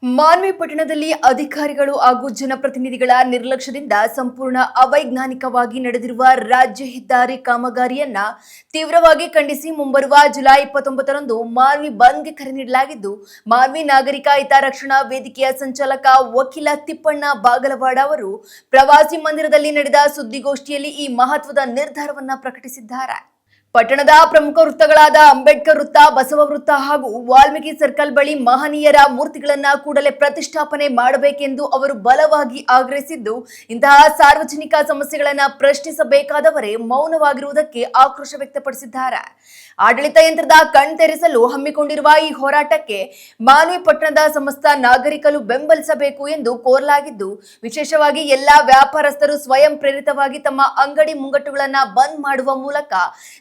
ಮಾನ್ವಿ ಪಟ್ಟಣದಲ್ಲಿ ಅಧಿಕಾರಿಗಳು ಹಾಗೂ ಜನಪ್ರತಿನಿಧಿಗಳ ನಿರ್ಲಕ್ಷ್ಯದಿಂದ ಸಂಪೂರ್ಣ ಅವೈಜ್ಞಾನಿಕವಾಗಿ ನಡೆದಿರುವ ರಾಜ್ಯ ಹೆದ್ದಾರಿ ಕಾಮಗಾರಿಯನ್ನ ತೀವ್ರವಾಗಿ ಖಂಡಿಸಿ ಮುಂಬರುವ ಜುಲೈ 29ರಂದು ಮಾನ್ವಿ ಬಂದ್ಗೆ ಕರೆ ನೀಡಲಾಗಿದ್ದು, ಮಾನ್ವಿ ನಾಗರಿಕ ಹಿತರಕ್ಷಣಾ ವೇದಿಕೆಯ ಸಂಚಾಲಕ ವಕೀಲ ತಿಪ್ಪಣ್ಣ ಬಾಗಲವಾಡ ಅವರು ಪ್ರವಾಸಿ ಮಂದಿರದಲ್ಲಿ ನಡೆದ ಸುದ್ದಿಗೋಷ್ಠಿಯಲ್ಲಿ ಈ ಮಹತ್ವದ ನಿರ್ಧಾರವನ್ನ ಪ್ರಕಟಿಸಿದ್ದಾರೆ. ಪಟ್ಟಣದ ಪ್ರಮುಖ ವೃತ್ತಗಳಾದ ಅಂಬೇಡ್ಕರ್ ವೃತ್ತ, ಬಸವ ವೃತ್ತ ಹಾಗೂ ವಾಲ್ಮೀಕಿ ಸರ್ಕಲ್ ಬಳಿ ಮಹನೀಯರ ಮೂರ್ತಿಗಳನ್ನ ಕೂಡಲೇ ಪ್ರತಿಷ್ಠಾಪನೆ ಮಾಡಬೇಕೆಂದು ಅವರು ಬಲವಾಗಿ ಆಗ್ರಹಿಸಿದ್ದು, ಇಂತಹ ಸಾರ್ವಜನಿಕ ಸಮಸ್ಯೆಗಳನ್ನ ಪ್ರಶ್ನಿಸಬೇಕಾದವರೇ ಮೌನವಾಗಿರುವುದಕ್ಕೆ ಆಕ್ರೋಶ ವ್ಯಕ್ತಪಡಿಸಿದ್ದಾರೆ. ಆಡಳಿತ ಯಂತ್ರದ ಕಣ್ತೆರೆಸಲು ಹಮ್ಮಿಕೊಂಡಿರುವ ಈ ಹೋರಾಟಕ್ಕೆ ಮಾನ್ವಿ ಪಟ್ಟಣದ ಸಮಸ್ತ ನಾಗರಿಕರು ಬೆಂಬಲಿಸಬೇಕು ಎಂದು ಕೋರಲಾಗಿದ್ದು, ವಿಶೇಷವಾಗಿ ಎಲ್ಲಾ ವ್ಯಾಪಾರಸ್ಥರು ಸ್ವಯಂ ಪ್ರೇರಿತವಾಗಿ ತಮ್ಮ ಅಂಗಡಿ ಮುಂಗಟ್ಟುಗಳನ್ನ ಬಂದ್ ಮಾಡುವ ಮೂಲಕ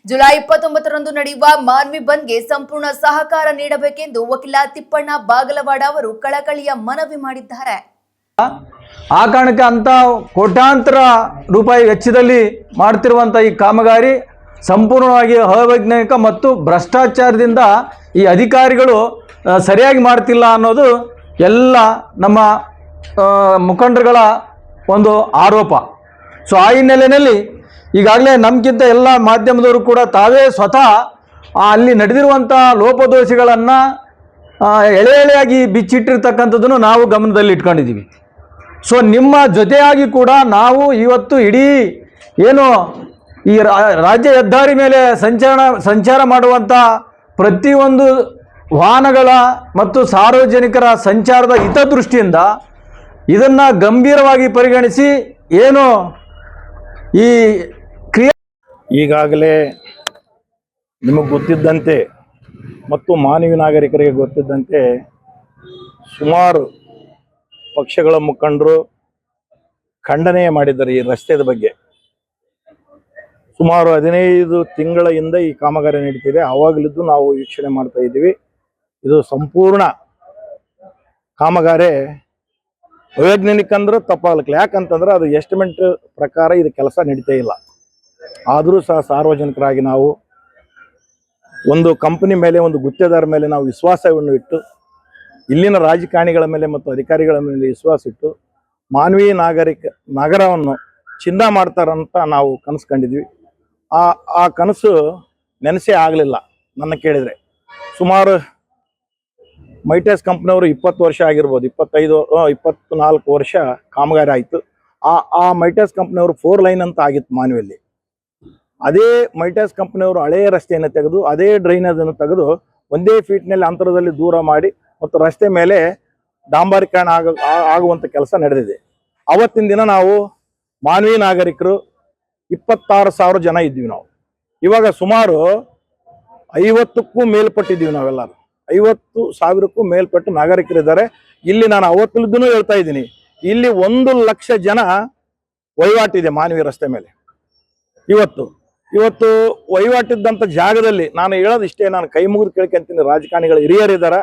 ಜುಲೈ 29ರಂದು ನಡೆಯುವ ಮಾನ್ವಿ ಬಂದ್ಗೆ ಸಂಪೂರ್ಣ ಸಹಕಾರ ನೀಡಬೇಕೆಂದು ವಕೀಲ ತಿಪ್ಪಣ್ಣ ಬಾಗಲವಾಡ ಅವರು ಕಳಕಳಿಯ ಮನವಿ ಮಾಡಿದ್ದಾರೆ. ಆ ಕಾರಣಕ್ಕೆ ಅಂತ ಕೋಟ್ಯಾಂತರ ರೂಪಾಯಿ ವೆಚ್ಚದಲ್ಲಿ ಮಾಡ್ತಿರುವಂಥ ಈ ಕಾಮಗಾರಿ ಸಂಪೂರ್ಣವಾಗಿ ಅವೈಜ್ಞಾನಿಕ ಮತ್ತು ಭ್ರಷ್ಟಾಚಾರದಿಂದ ಈ ಅಧಿಕಾರಿಗಳು ಸರಿಯಾಗಿ ಮಾಡ್ತಿಲ್ಲ ಅನ್ನೋದು ಎಲ್ಲ ನಮ್ಮ ಮುಖಂಡರುಗಳ ಒಂದು ಆರೋಪ. ಸೊ ಆ ಹಿನ್ನೆಲೆಯಲ್ಲಿ ಈಗಾಗಲೇ ನಮಗಿಂತ ಎಲ್ಲ ಮಾಧ್ಯಮದವರು ಕೂಡ ತಾವೇ ಸ್ವತಃ ಅಲ್ಲಿ ನಡೆದಿರುವಂಥ ಲೋಪದೋಷಗಳನ್ನು ಎಳೆ ಎಳೆಯಾಗಿ ಬಿಚ್ಚಿಟ್ಟಿರ್ತಕ್ಕಂಥದ್ದನ್ನು ನಾವು ಗಮನದಲ್ಲಿ ಇಟ್ಕೊಂಡಿದ್ದೀವಿ. ಸೊ ನಿಮ್ಮ ಜೊತೆಯಾಗಿ ಕೂಡ ನಾವು ಇವತ್ತು ಇಡೀ ಏನು ಈ ರಾಜ್ಯ ಹೆದ್ದಾರಿ ಮೇಲೆ ಸಂಚಾರ ಮಾಡುವಂಥ ಪ್ರತಿಯೊಂದು ವಾಹನಗಳ ಮತ್ತು ಸಾರ್ವಜನಿಕರ ಸಂಚಾರದ ಹಿತದೃಷ್ಟಿಯಿಂದ ಇದನ್ನು ಗಂಭೀರವಾಗಿ ಪರಿಗಣಿಸಿ ಏನು ಈ ಈಗಾಗಲೇ ನಿಮಗೆ ಗೊತ್ತಿದ್ದಂತೆ ಮತ್ತು ಮಾನವೀಯ ನಾಗರಿಕರಿಗೆ ಗೊತ್ತಿದ್ದಂತೆ ಸುಮಾರು ಪಕ್ಷಗಳ ಮುಖಂಡರು ಖಂಡನೆ ಮಾಡಿದ್ದಾರೆ ಈ ರಸ್ತೆಯ ಬಗ್ಗೆ. ಸುಮಾರು 15 ತಿಂಗಳ ಹಿಂದೆ ಈ ಕಾಮಗಾರಿ ನಡೀತಿದೆ. ಆವಾಗಲಿದ್ದು ನಾವು ವೀಕ್ಷಣೆ ಮಾಡ್ತಾ ಇದ್ದೀವಿ. ಇದು ಸಂಪೂರ್ಣ ಕಾಮಗಾರಿ ಅವೈಜ್ಞಾನಿಕ ಅಂದ್ರೆ ತಪ್ಪಾಗಲಿಕ್ಕೆ, ಯಾಕಂತಂದ್ರೆ ಅದು ಎಸ್ಟಿಮೇಟ್ ಪ್ರಕಾರ ಇದು ಕೆಲಸ ನಡೀತಾ ಇಲ್ಲ. ಆದರೂ ಸಹ ಸಾರ್ವಜನಿಕರಾಗಿ ನಾವು ಒಂದು ಕಂಪನಿ ಮೇಲೆ, ಒಂದು ಗುತ್ತೇದಾರ ಮೇಲೆ ನಾವು ವಿಶ್ವಾಸವನ್ನು ಇಟ್ಟು, ಇಲ್ಲಿನ ರಾಜಕಾರಣಿಗಳ ಮೇಲೆ ಮತ್ತು ಅಧಿಕಾರಿಗಳ ಮೇಲೆ ವಿಶ್ವಾಸ ಇಟ್ಟು ಮಾನವೀಯ ನಗರವನ್ನು ಚಿಂದ ಮಾಡ್ತಾರಂತ ನಾವು ಕನಸು ಕಂಡಿದ್ವಿ. ಆ ಕನಸು ನೆನಸೇ ಆಗಲಿಲ್ಲ. ನನ್ನ ಕೇಳಿದರೆ ಸುಮಾರು ಮೈಟೆಸ್ ಕಂಪ್ನಿಯವರು 20 ವರ್ಷ ಆಗಿರ್ಬೋದು, 24 ವರ್ಷ ಕಾಮಗಾರಿ ಆಯಿತು. ಆ ಮೈಟೆಸ್ ಕಂಪ್ನಿಯವರು 4 ಲೈನ್ ಅಂತ ಆಗಿತ್ತು ಮಾನವಿಯಲ್ಲಿ. ಅದೇ ಮೈಟೆಸ್ ಕಂಪ್ನಿಯವರು ಹಳೆಯ ರಸ್ತೆಯನ್ನು ತೆಗೆದು, ಅದೇ ಡ್ರೈನೇಜನ್ನು ತೆಗೆದು ಒಂದೇ ಫೀಟ್ನಲ್ಲಿ ಅಂತರದಲ್ಲಿ ದೂರ ಮಾಡಿ ಮತ್ತು ರಸ್ತೆ ಮೇಲೆ ಡಾಂಬರೀಕರಣ ಆಗುವಂಥ ಕೆಲಸ ನಡೆದಿದೆ. ಅವತ್ತಿನ ದಿನ ನಾವು ಮಾನವೀಯ ನಾಗರಿಕರು 26,000 ಜನ ಇದ್ದೀವಿ ನಾವು. ಇವಾಗ ಸುಮಾರು 50ಕ್ಕೂ ಮೇಲ್ಪಟ್ಟಿದ್ದೀವಿ ನಾವೆಲ್ಲರೂ. 50,000ಕ್ಕೂ ಮೇಲ್ಪಟ್ಟು ನಾಗರಿಕರಿದ್ದಾರೆ ಇಲ್ಲಿ. ನಾನು ಅವತ್ತಿದ್ದೂ ಹೇಳ್ತಾ ಇದ್ದೀನಿ, ಇಲ್ಲಿ 1 ಲಕ್ಷ ಜನ ವಹಿವಾಟಿದೆ ಮಾನವೀಯ ರಸ್ತೆ ಮೇಲೆ. ಇವತ್ತು ವಹಿವಾಟಿದ್ದಂಥ ಜಾಗದಲ್ಲಿ ನಾನು ಹೇಳೋದು ಇಷ್ಟೇ, ನಾನು ಕೈ ಮುಗಿದು ಕೇಳ್ಕೊಂತೀನಿ, ರಾಜಕಾರಣಿಗಳು ಹಿರಿಯರಿದ್ದಾರೆ,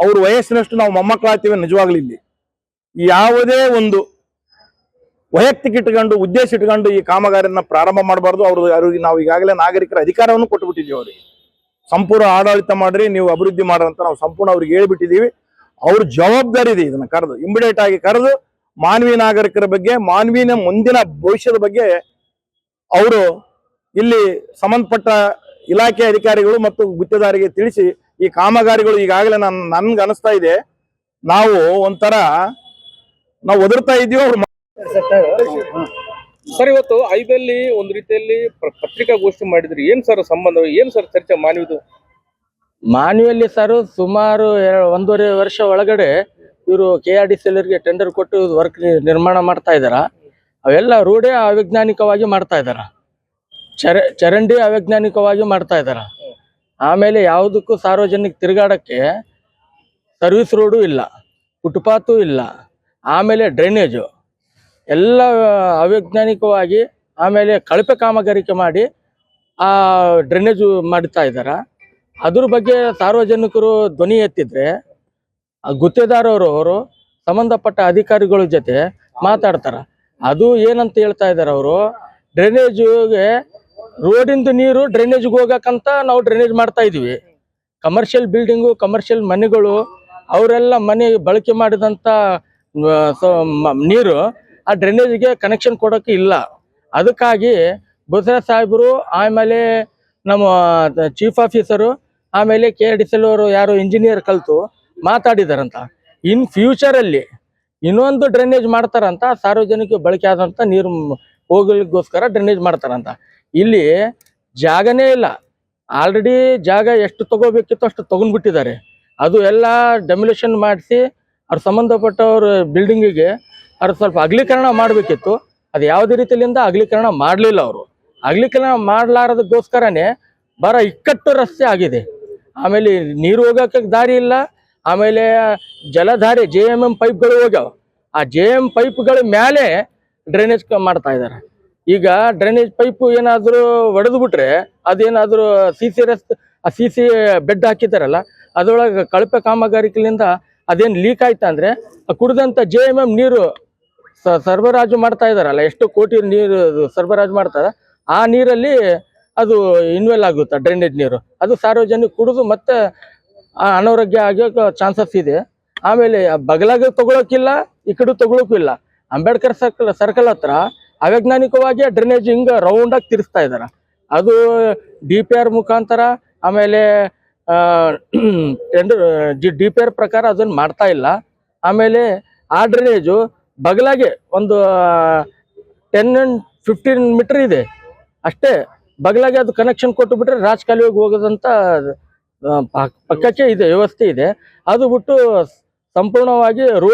ಅವ್ರ ವಯಸ್ಸಿನಷ್ಟು ನಾವು ಮೊಮ್ಮಕ್ಕಳಾಗ್ತೀವಿ. ನಿಜವಾಗ್ಲೂ ಇಲ್ಲಿ ಯಾವುದೇ ಒಂದು ವೈಯಕ್ತಿಕ ಇಟ್ಕೊಂಡು ಉದ್ದೇಶ ಇಟ್ಕೊಂಡು ಈ ಕಾಮಗಾರಿಯನ್ನ ಪ್ರಾರಂಭ ಮಾಡಬಾರ್ದು. ಅವ್ರಿಗೆ ನಾವು ಈಗಾಗಲೇ ನಾಗರಿಕರ ಅಧಿಕಾರವನ್ನು ಕೊಟ್ಟುಬಿಟ್ಟಿದ್ದೀವಿ. ಅವರಿಗೆ ಸಂಪೂರ್ಣ ಆಡಳಿತ ಮಾಡ್ರಿ, ನೀವು ಅಭಿವೃದ್ಧಿ ಮಾಡ್ರಿ ಅಂತ ನಾವು ಸಂಪೂರ್ಣ ಅವ್ರಿಗೆ ಹೇಳ್ಬಿಟ್ಟಿದ್ದೀವಿ. ಅವ್ರ ಜವಾಬ್ದಾರಿ ಇದೆ. ಇದನ್ನ ಕರೆದು ಇಮಿಡಿಯೇಟ್ ಆಗಿ ಕರೆದು ಮಾನವೀಯ ನಾಗರಿಕರ ಬಗ್ಗೆ, ಮಾನವೀಯ ಮುಂದಿನ ಭವಿಷ್ಯದ ಬಗ್ಗೆ ಅವರು ಇಲ್ಲಿ ಸಂಬಂಧಪಟ್ಟ ಇಲಾಖೆ ಅಧಿಕಾರಿಗಳು ಮತ್ತು ಗುತ್ತೇದಾರಿಗೆ ತಿಳಿಸಿ ಈ ಕಾಮಗಾರಿಗಳು ಈಗಾಗಲೇ ನನ್ಗೆ ಅನಿಸ್ತಾ ಇದೆ ನಾವು ಒಂಥರ ನಾವು ಒದರ್ತಾ ಇದ್ದೀವಿ. ಅವ್ರು ಸರ್, ಇವತ್ತು ಐದಲ್ಲಿ ಒಂದು ರೀತಿಯಲ್ಲಿ ಪತ್ರಿಕಾಗೋಷ್ಠಿ ಮಾಡಿದ್ರಿ. ಏನ್ ಸರ್ ಸಂಬಂಧ, ಏನ್ ಸರ್ ಚರ್ಚೆ ಮಾನವಿಯಲ್ಲಿ ಸರ್ ಸುಮಾರು 1.5 ವರ್ಷ ಒಳಗಡೆ ಇವರು KRDCLರಿಗೆ ಟೆಂಡರ್ ಕೊಟ್ಟು ವರ್ಕ್ ನಿರ್ಮಾಣ ಮಾಡ್ತಾ ಇದಾರ. ಅವೆಲ್ಲ ರೋಡೇ ಅವೈಜ್ಞಾನಿಕವಾಗಿ ಮಾಡ್ತಾ ಇದಾರ, ಚರಂಡಿ ಅವೈಜ್ಞಾನಿಕವಾಗಿ ಮಾಡ್ತಾ ಇದಾರ. ಆಮೇಲೆ ಯಾವುದಕ್ಕೂ ಸಾರ್ವಜನಿಕ ತಿರುಗಾಡಕ್ಕೆ ಸರ್ವಿಸ್ ರೋಡು ಇಲ್ಲ, ಫುಟ್ಪಾತು ಇಲ್ಲ, ಆಮೇಲೆ ಡ್ರೈನೇಜು ಎಲ್ಲ ಅವೈಜ್ಞಾನಿಕವಾಗಿ, ಆಮೇಲೆ ಕಳಪೆ ಕಾಮಗಾರಿಕೆ ಮಾಡಿ ಆ ಡ್ರೈನೇಜು ಮಾಡ್ತಾ ಇದ್ದಾರೆ. ಅದ್ರ ಬಗ್ಗೆ ಸಾರ್ವಜನಿಕರು ಧ್ವನಿ ಎತ್ತಿದ್ರೆ ಗುತ್ತೇದಾರವರು ಸಂಬಂಧಪಟ್ಟ ಅಧಿಕಾರಿಗಳ ಜೊತೆ ಮಾತಾಡ್ತಾರೆ. ಅದು ಏನಂತ ಹೇಳ್ತಾ ಇದ್ದಾರೆ ಅವರು, ಡ್ರೈನೇಜ್ಗೆ ರೋಡಿಂದ ನೀರು ಡ್ರೈನೇಜ್ಗೆ ಹೋಗಕ್ಕಂತ ನಾವು ಡ್ರೈನೇಜ್ ಮಾಡ್ತಾ ಇದೀವಿ. ಕಮರ್ಷಿಯಲ್ ಬಿಲ್ಡಿಂಗು, ಕಮರ್ಷಿಯಲ್ ಮನೆಗಳು ಅವರೆಲ್ಲ ಮನೆ ಬಳಕೆ ಮಾಡಿದಂಥ ನೀರು ಆ ಡ್ರೈನೇಜ್ಗೆ ಕನೆಕ್ಷನ್ ಕೊಡೋಕೆ ಇಲ್ಲ. ಅದಕ್ಕಾಗಿ ಬಸವರಾಜ್ ಸಾಹೇಬರು, ಆಮೇಲೆ ನಮ್ಮ ಚೀಫ್ ಆಫೀಸರು, ಆಮೇಲೆ KRDCL ಅವರು ಯಾರು ಇಂಜಿನಿಯರ್ ಕಲಿತು ಮಾತಾಡಿದಾರಂತ, ಇನ್ ಫ್ಯೂಚರಲ್ಲಿ ಇನ್ನೊಂದು ಡ್ರೈನೇಜ್ ಮಾಡ್ತಾರಂತ, ಸಾರ್ವಜನಿಕ ಬಳಕೆ ಆದಂಥ ನೀರು ಹೋಗ್ಲಿಕ್ಕೋಸ್ಕರ ಡ್ರೈನೇಜ್ ಮಾಡ್ತಾರಂತ. ಇಲ್ಲಿ ಜಾಗನೇ ಇಲ್ಲ. ಆಲ್ರೆಡಿ ಜಾಗ ಎಷ್ಟು ತಗೋಬೇಕಿತ್ತು ಅಷ್ಟು ತಗೊಂಡ್ಬಿಟ್ಟಿದ್ದಾರೆ. ಅದು ಎಲ್ಲ ಡೆಮೊಲಿಷನ್ ಮಾಡಿಸಿ ಅವ್ರ ಸಂಬಂಧಪಟ್ಟವ್ರ ಬಿಲ್ಡಿಂಗಿಗೆ ಅವ್ರು ಸ್ವಲ್ಪ ಅಗಲೀಕರಣ ಮಾಡಬೇಕಿತ್ತು. ಅದು ಯಾವುದೇ ರೀತಿಯಿಂದ ಅಗಲೀಕರಣ ಮಾಡಲಿಲ್ಲ. ಅವರು ಅಗಲೀಕರಣ ಮಾಡಲಾರದಕ್ಕೋಸ್ಕರನೇ ಬರ ಇಕ್ಕಟ್ಟು ರಸ್ತೆ ಆಗಿದೆ. ಆಮೇಲೆ ನೀರು ಹೋಗೋಕೆ ದಾರಿ ಇಲ್ಲ. ಆಮೇಲೆ ಜಲಧಾರೆ JMM ಪೈಪ್ಗಳು ಹೋಗ್ಯಾವ. ಆ JMM ಪೈಪ್ಗಳ ಮೇಲೆ ಡ್ರೈನೇಜ್ ಮಾಡ್ತಾ ಇದ್ದಾರೆ. ಈಗ ಡ್ರೈನೇಜ್ ಪೈಪ್ ಏನಾದರೂ ಒಡೆದು ಬಿಟ್ರೆ ಅದೇನಾದರೂ CC ರಸ್ತೆ CC ಬೆಡ್ ಹಾಕಿದ್ದಾರಲ್ಲ, ಅದರೊಳಗೆ ಕಳಪೆ ಕಾಮಗಾರಿಕೆಯಿಂದ ಅದೇನು ಲೀಕ್ ಆಯ್ತಾ ಅಂದರೆ ಕುಡಿದಂಥ JMM ನೀರು ಸರಬರಾಜು ಮಾಡ್ತಾ ಇದ್ದಾರಲ್ಲ, ಎಷ್ಟು ಕೋಟಿ ನೀರು ಸರಬರಾಜು ಮಾಡ್ತಾರೆ, ಆ ನೀರಲ್ಲಿ ಅದು ಇನ್ವೆಲ್ ಆಗುತ್ತೆ ಡ್ರೈನೇಜ್ ನೀರು. ಅದು ಸಾರ್ವಜನಿಕ ಕುಡಿದು ಮತ್ತೆ ಅನಾರೋಗ್ಯ ಆಗೋಕೆ ಚಾನ್ಸಸ್ ಇದೆ. ಆಮೇಲೆ ಬಗಲಾಗ ತಗೊಳಕಿಲ್ಲ, ಈ ಕಡೆ ತಗೊಳಕ್ಕೂ ಇಲ್ಲ. ಅಂಬೇಡ್ಕರ್ ಸರ್ಕಲ್ ಹತ್ರ ಅವೈಜ್ಞಾನಿಕವಾಗಿ ಡ್ರೈನೇಜ್ ಹಿಂಗೆ ರೌಂಡಾಗಿ ತಿರ್ಸ್ತಾ ಇದ್ದಾರೆ. ಅದು DPR ಮುಖಾಂತರ, ಆಮೇಲೆ DPR ಪ್ರಕಾರ ಅದನ್ನು ಮಾಡ್ತಾ ಇಲ್ಲ. ಆಮೇಲೆ ಆ ಡ್ರೈನೇಜು ಬಗಲಾಗೆ ಒಂದು 10 and 15 ಮೀಟರ್ ಇದೆ ಅಷ್ಟೇ. ಬಗಲಾಗೆ ಅದು ಕನೆಕ್ಷನ್ ಕೊಟ್ಟು ಬಿಟ್ರೆ ರಾಜಕಾಲುವೆಗೆ ಹೋಗೋದಂತ ಪಕ್ಕಕ್ಕೆ ಇದೆ, ವ್ಯವಸ್ಥೆ ಇದೆ. ಅದು ಬಿಟ್ಟು ಸಂಪೂರ್ಣವಾಗಿ ರೋಡ್